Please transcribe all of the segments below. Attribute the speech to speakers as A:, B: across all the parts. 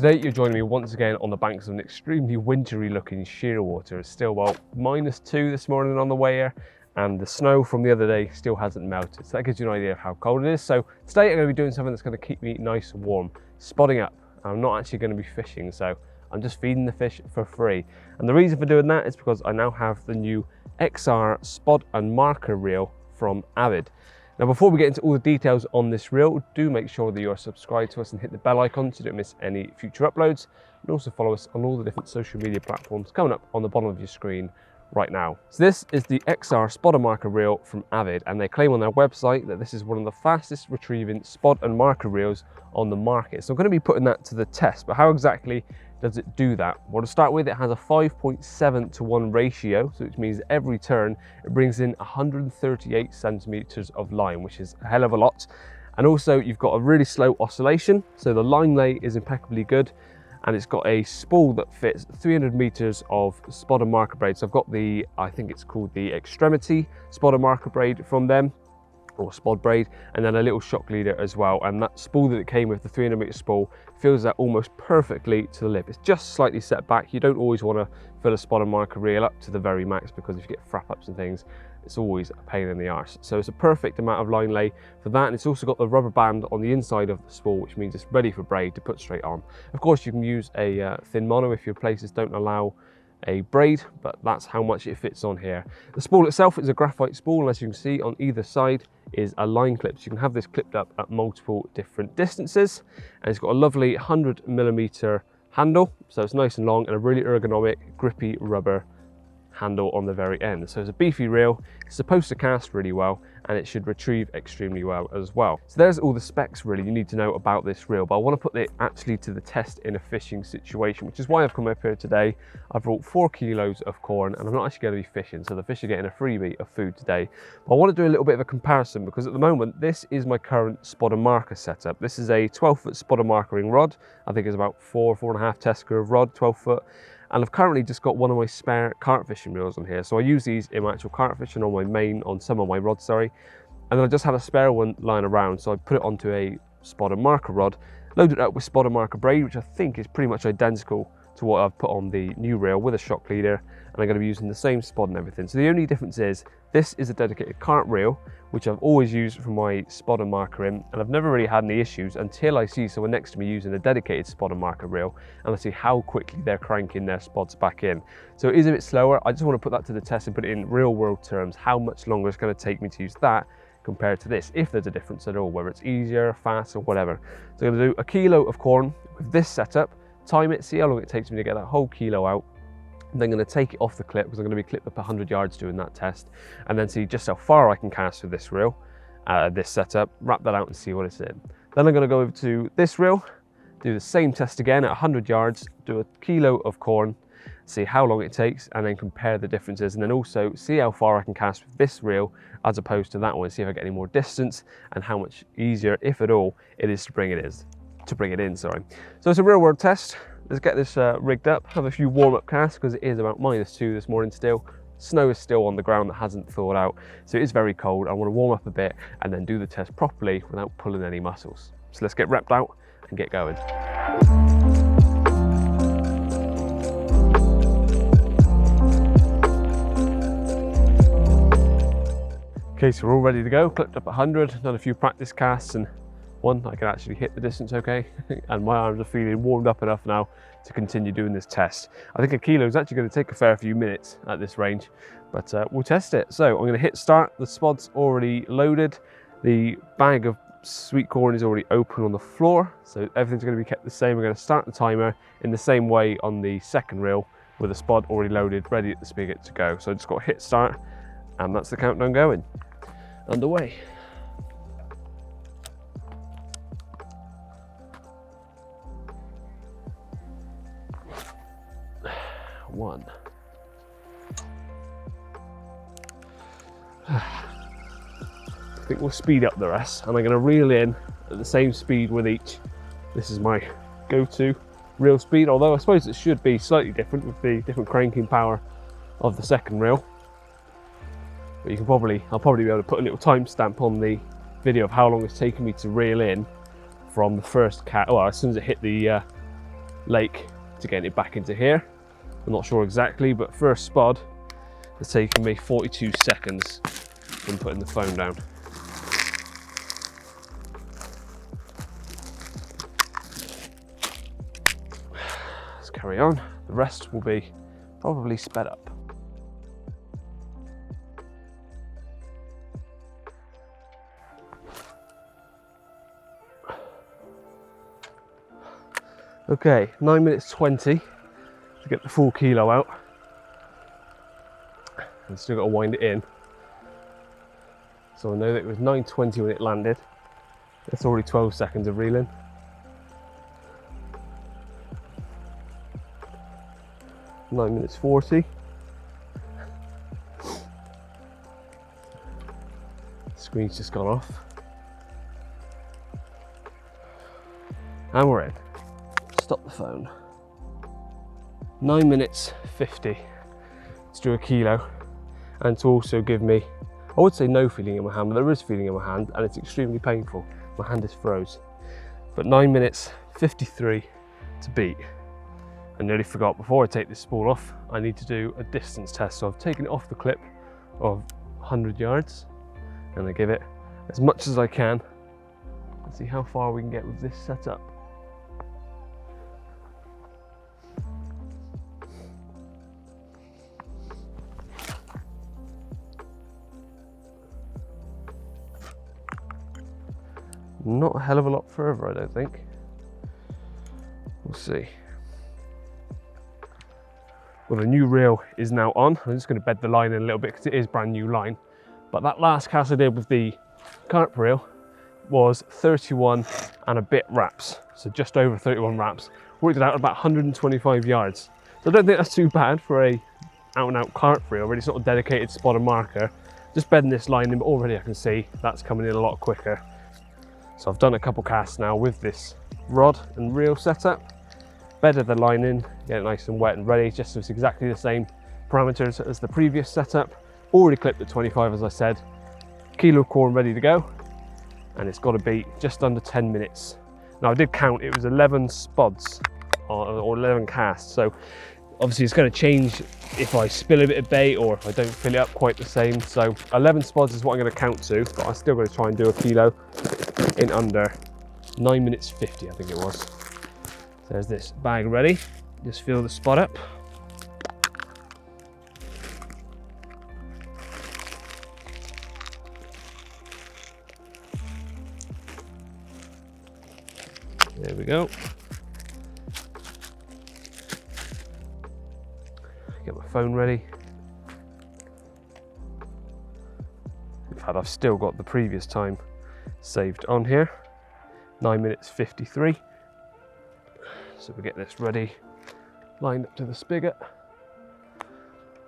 A: Today you're joining me once again on the banks of an extremely wintry looking shearwater. It's still about -2 this morning on the way here, and the snow from the other day still hasn't melted. So that gives you an idea of how cold it is. So today I'm going to be doing something that's going to keep me nice and warm, spodding up. I'm not actually going to be fishing, so I'm just feeding the fish for free. And the reason for doing that is because I now have the new XR Spod and marker reel from Avid. Now, before we get into all the details on this reel, do make sure that you are subscribed to us and hit the bell icon so you don't miss any future uploads. And also follow us on all the different social media platforms coming up on the bottom of your screen right now. So this is the XR Spod and marker reel from Avid, and they claim on their website that this is one of the fastest retrieving spod and marker reels on the market. So I'm going to be putting that to the test, but how exactly does it do that? Well, to start with, it has a 5.7:1 ratio, so which means every turn it brings in 138 centimeters of line, which is a hell of a lot. And also you've got a really slow oscillation, so the line lay is impeccably good, and it's got a spool that fits 300 meters of spod and marker braid. So I've got the, I think it's called the 𝘃𝗵𝗶𝗀 spod and marker braid from them, or spod braid, and then a little shock leader as well. And that spool that it came with, the 300 meter spool, fills that almost perfectly to the lip. It's just slightly set back. You don't always want to fill a spod and marker reel up to the very max, because if you get frap ups and things, it's always a pain in the arse. So it's a perfect amount of line lay for that, and it's also got the rubber band on the inside of the spool, which means it's ready for braid to put straight on. Of course, you can use a thin mono if your places don't allow a braid, but that's how much it fits on here. The spool itself is a graphite spool, and as you can see on either side is a line clip. So you can have this clipped up at multiple different distances, and it's got a lovely 100mm handle, so it's nice and long, and a really ergonomic grippy rubber handle on the very end. So it's a beefy reel, it's supposed to cast really well, and it should retrieve extremely well as well. So there's all the specs really you need to know about this reel, but I want to put it actually to the test in a fishing situation, which is why I've come up here today. I've brought 4 kilos of corn, and I'm not actually going to be fishing, so the fish are getting a freebie of food today. But I want to do a little bit of a comparison, because at the moment this is my current spod and marker setup. This is a 12-foot spod and markering rod. I think it's about 4.5 test curve rod, 12-foot. And I've currently just got one of my spare carp fishing reels on here. So I use these in my actual carp fishing on my main, on some of my rods, sorry. And then I just had a spare one lying around, so I put it onto a spod and marker rod, loaded it up with spod and marker braid, which I think is pretty much identical to what I've put on the new reel with a shock leader, and I'm going to be using the same spod and everything. So the only difference is this is a dedicated carp reel, which I've always used for my spod and marker in, and I've never really had any issues until I see someone next to me using a dedicated spod and marker reel, and I see how quickly they're cranking their spods back in. So it is a bit slower. I just want to put that to the test and put it in real world terms, how much longer it's going to take me to use that compared to this, if there's a difference at all, whether it's easier, faster, whatever. So I'm going to do a kilo of corn with this setup, time it, see how long it takes me to get that whole kilo out. And then I'm going to take it off the clip, because I'm going to be clipped up 100 yards doing that test, and then see just how far I can cast with this reel, this setup, wrap that out and see what it's in. Then I'm going to go over to this reel, do the same test again at 100 yards, do a kilo of corn, see how long it takes, and then compare the differences, and then also see how far I can cast with this reel as opposed to that one, see if I get any more distance and how much easier, if at all, it is to bring it in. Sorry. So it's a real world test. Let's get this rigged up, have a few warm-up casts, because it is about -2 this morning still. Snow is still on the ground that hasn't thawed out, so it is very cold. I want to warm up a bit and then do the test properly without pulling any muscles. So let's get repped out and get going. Okay, so we're all ready to go, clipped up 100, done a few practice casts, and one, I can actually hit the distance okay, and my arms are feeling warmed up enough now to continue doing this test. I think a kilo is actually going to take a fair few minutes at this range, but we'll test it. So I'm going to hit start, the spod's already loaded, the bag of sweet corn is already open on the floor, so everything's going to be kept the same. We're going to start the timer in the same way on the second reel, with the spod already loaded, ready at the spigot to go. So I just got to hit start, and that's the countdown going. Underway. One. I think we'll speed up the rest, and I'm going to reel in at the same speed with each. This is my go-to reel speed, although I suppose it should be slightly different with the different cranking power of the second reel. But I'll probably be able to put a little timestamp on the video of how long it's taken me to reel in from the first cat. Well, as soon as it hit the lake to get it back into here. I'm not sure exactly, but first spod has taken me 42 seconds from putting the phone down. Let's carry on. The rest will be probably sped up. Okay, 9 minutes 20 to get the full kilo out. And still got to wind it in. So I know that it was 9:20 when it landed. That's already 12 seconds of reeling. Nine minutes 40. Screen's just gone off. And we're in. Stop the phone. 9 minutes 50 to do a kilo, and to also give me, I would say no feeling in my hand, but there is feeling in my hand, and it's extremely painful. My hand is froze. But 9 minutes 53 to beat. I nearly forgot, before I take this spool off, I need to do a distance test. So I've taken it off the clip of 100 yards, and I give it as much as I can and see how far we can get with this setup. Not a hell of a lot further, I don't think. We'll see. Well, the new reel is now on. I'm just going to bed the line in a little bit because it is brand new line. But that last cast I did with the Carp reel was 31 and a bit wraps. So just over 31 wraps. Worked it out at about 125 yards. So I don't think that's too bad for a out and out Carp reel, really sort of dedicated spot and marker. Just bedding this line in, but already I can see that's coming in a lot quicker. So I've done a couple casts now with this rod and reel setup, bedded the line in, get it nice and wet and ready, just so it's exactly the same parameters as the previous setup. Already clipped at 25, as I said. Kilo of corn ready to go, and it's got to be just under 10 minutes. Now I did count, it was 11 spods or 11 casts, so obviously it's going to change if I spill a bit of bait or if I don't fill it up quite the same. So 11 spods is what I'm going to count to, but I'm still going to try and do a kilo in under 9 minutes 50, I think it was. So there's this bag ready. Just fill the spot up. There we go. Get my phone ready. In fact, I've still got the previous time saved on here. 9 minutes 53. So we get this ready, lined up to the spigot,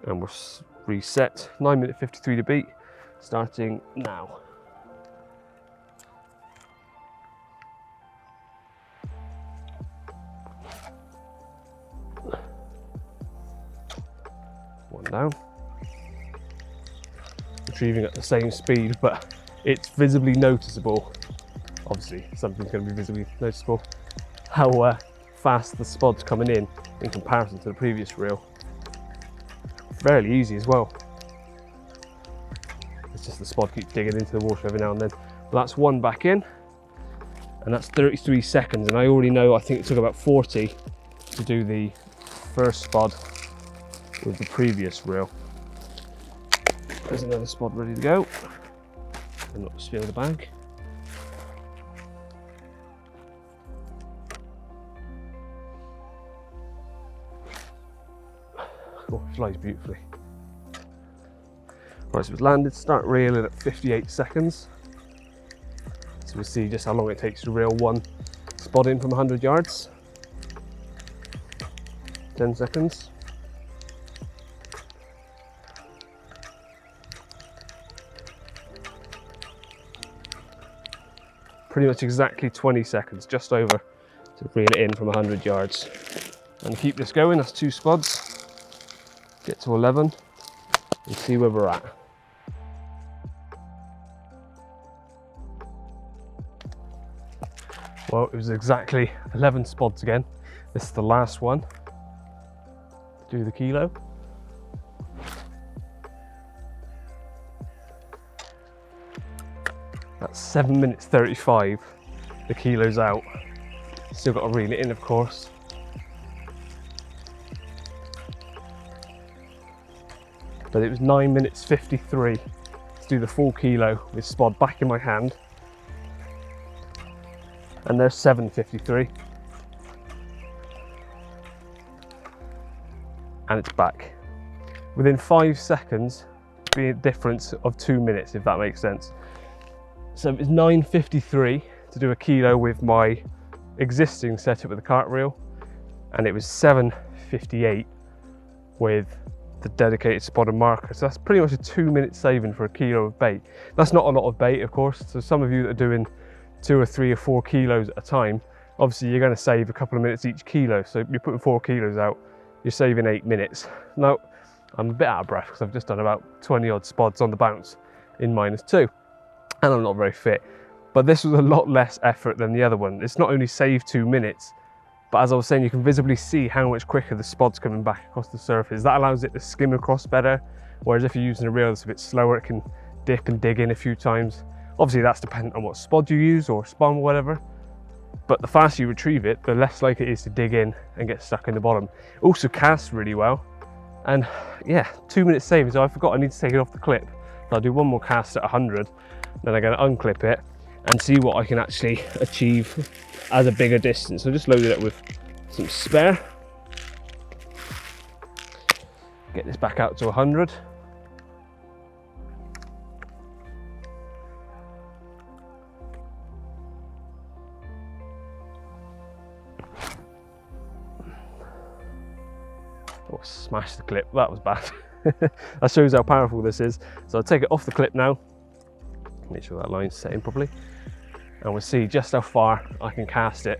A: and we'll reset. 9 minute 53 to beat, starting now. One down. Retrieving at the same speed, but it's visibly noticeable. Obviously, something's going to be visibly noticeable. How fast the spod's coming in comparison to the previous reel. Fairly easy as well. It's just the spod keeps digging into the water every now and then. But that's one back in, and that's 33 seconds. And I already know, I think it took about 40 to do the first spod with the previous reel. There's another spod ready to go. And not spill the bag. Oh, it flies beautifully. Right, so it's landed, start reeling at 58 seconds. So we'll see just how long it takes to reel one spod in from 100 yards. 10 seconds. Pretty much exactly 20 seconds, just over, to reel it in from 100 yards. And keep this going, that's 2 spods. Get to 11 and see where we're at. Well, it was exactly 11 spods again. This is the last one. Do the kilo. That's 7 minutes 35. The kilo's out. Still got to reel it in, of course. But it was 9 minutes 53 to do the full kilo with spod back in my hand. And there's 7:53. And it's back. Within 5 seconds, be a difference of 2 minutes, if that makes sense. So it's 9:53 to do a kilo with my existing setup with the cart reel, and it was 7:58 with the dedicated spodder marker. So that's pretty much a 2-minute saving for a kilo of bait. That's not a lot of bait, of course. So some of you that are doing 2 or 3 or 4 kilos at a time, obviously you're going to save a couple of minutes each kilo. So you're putting 4 kilos out, you're saving 8 minutes. Now, I'm a bit out of breath because I've just done about 20 odd spods on the bounce in -2, and I'm not very fit. But this was a lot less effort than the other one. It's not only saved 2 minutes, but as I was saying, you can visibly see how much quicker the spod's coming back across the surface. That allows it to skim across better, whereas if you're using a reel that's a bit slower, it can dip and dig in a few times. Obviously that's dependent on what spod you use or spun or whatever, but the faster you retrieve it, the less likely it is to dig in and get stuck in the bottom. It also casts really well, and yeah, 2 minutes saving. So I forgot I need to take it off the clip. So I'll do one more cast at 100, then I'm going to unclip it and see what I can actually achieve as a bigger distance. So just load it up with some spare. Get this back out to 100. Oh, smash the clip, that was bad. That shows how powerful this is. So I'll take it off the clip now. Make sure that line's set in properly. And we'll see just how far I can cast it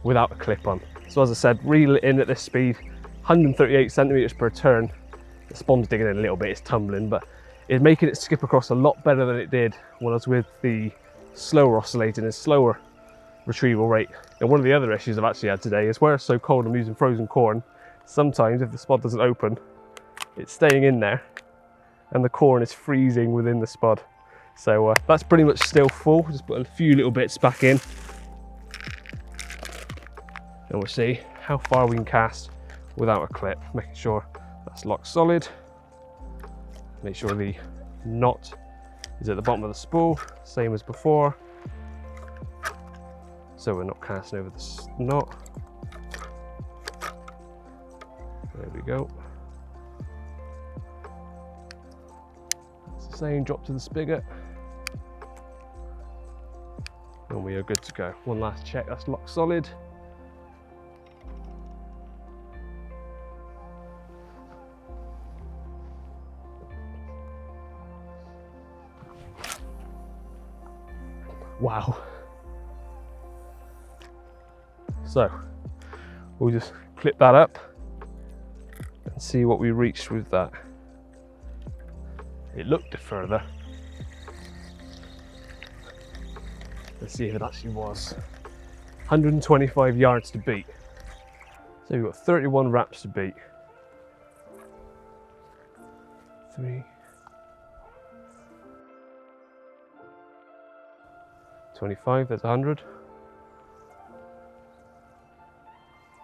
A: without a clip on. So as I said, reel it in at this speed, 138 centimeters per turn. The spawn's digging in a little bit, it's tumbling, but it's making it skip across a lot better than it did when I was with the slower oscillating and slower retrieval rate. And one of the other issues I've actually had today is where it's so cold I'm using frozen corn. Sometimes if the spod doesn't open, it's staying in there and the corn is freezing within the spod. So that's pretty much still full. Just put a few little bits back in and we'll see how far we can cast without a clip, making sure that's locked solid. Make sure the knot is at the bottom of the spool, same as before, so we're not casting over the knot. There we go. It's the same, drop to the spigot. And we are good to go. One last check, that's locked solid. Wow. So we'll just clip that up and see what we reached with that. It looked further. Let's see if it actually was. 125 yards to beat. So we've got 31 wraps to beat. 3. 25, that's 100.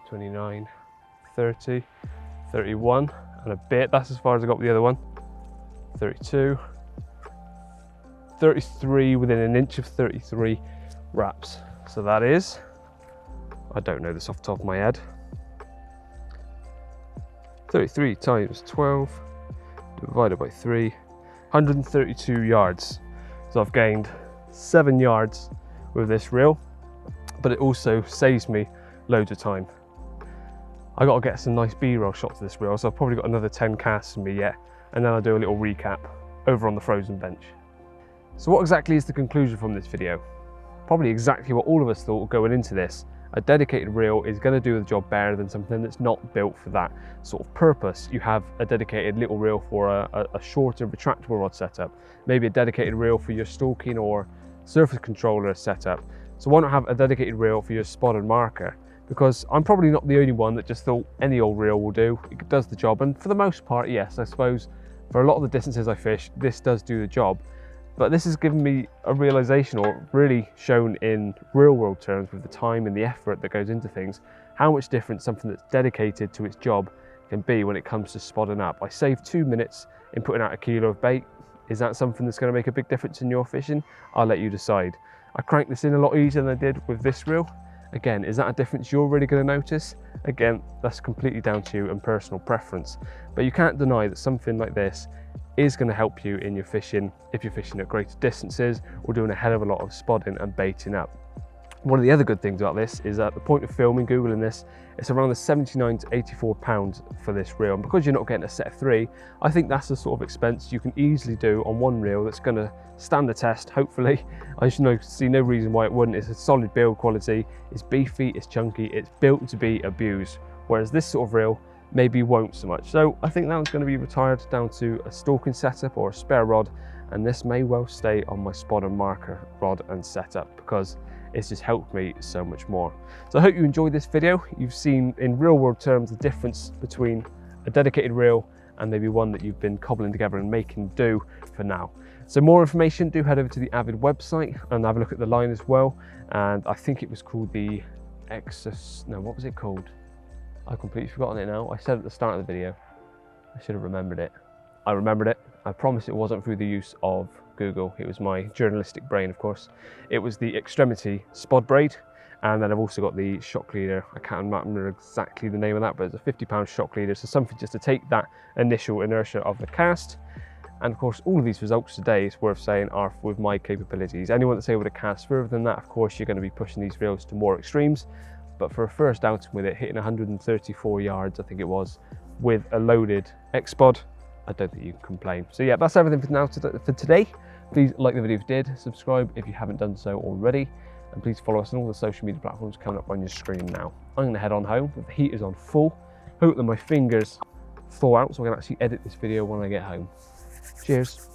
A: 29, 30, 31, and a bit. That's as far as I got with the other one. 32, 33, within an inch of 33 wraps. So that is, I don't know this off the top of my head, 33 times 12 divided by 3, 132 yards. So I've gained 7 yards with this reel, but it also saves me loads of time. I got to get some nice B-roll shots of this reel, so I've probably got another 10 casts in me yet, and then I'll do a little recap over on the frozen bench. So what exactly is the conclusion from this video? Probably exactly what all of us thought going into this. A dedicated reel is going to do the job better than something that's not built for that sort of purpose. You have a dedicated little reel for a shorter retractable rod setup, maybe a dedicated reel for your stalking or surface controller setup. So why not have a dedicated reel for your spotted marker? because I'm probably not the only one that just thought any old reel will do. It does the job, and for the most part, yes, I suppose for a lot of the distances I fish, this does do the job. But this has given me a realization, or really shown in real world terms with the time and the effort that goes into things, how much different something that's dedicated to its job can be when it comes to spodding up. I saved 2 minutes in putting out a kilo of bait. Is that something that's going to make a big difference in your fishing? I'll let you decide. I cranked this in a lot easier than I did with this reel. Again, is that a difference you're really going to notice? Again, that's completely down to you and personal preference. But you can't deny that something like this is going to help you in your fishing if you're fishing at greater distances or doing a hell of a lot of spodding and baiting up. One of the other good things about this is at the point of filming, Googling this, it's around the 79 to 84 pounds for this reel. And because you're not getting a set of 3, I think that's the sort of expense you can easily do on one reel that's going to stand the test, hopefully. I see no reason why it wouldn't. It's a solid build quality, it's beefy, it's chunky, it's built to be abused. Whereas this sort of reel maybe won't so much. So I think that one's going to be retired down to a stalking setup or a spare rod, and this may well stay on my spodder marker rod and setup because it's just helped me so much more. So I hope you enjoyed this video. You've seen in real world terms the difference between a dedicated reel and maybe one that you've been cobbling together and making do for now. So more information, do head over to the Avid website and have a look at the line as well. And I think it was called the what was it called? I've completely forgotten it now. I said at the start of the video, I should have remembered it. I remembered it. I promise it wasn't through the use of Google. It was my journalistic brain, of course. It was the 𝘃𝗵𝗱𝗲 spod braid, and then I've also got the shock leader. I can't remember exactly the name of that, but it's a 50-pound shock leader, so something just to take that initial inertia of the cast. And of course, all of these results today, it's worth saying, are with my capabilities. Anyone that's able to cast further than that, of course, you're going to be pushing these reels to more extremes. But for a first outing with it, hitting 134 yards, I think it was, with a loaded XPOD, I don't think you can complain. So yeah, that's everything for today. Please like the video if you did, subscribe if you haven't done so already, and please follow us on all the social media platforms coming up on your screen now. I'm going to head on home with the heaters on full. Hope that my fingers thaw out so I can actually edit this video when I get home. Cheers.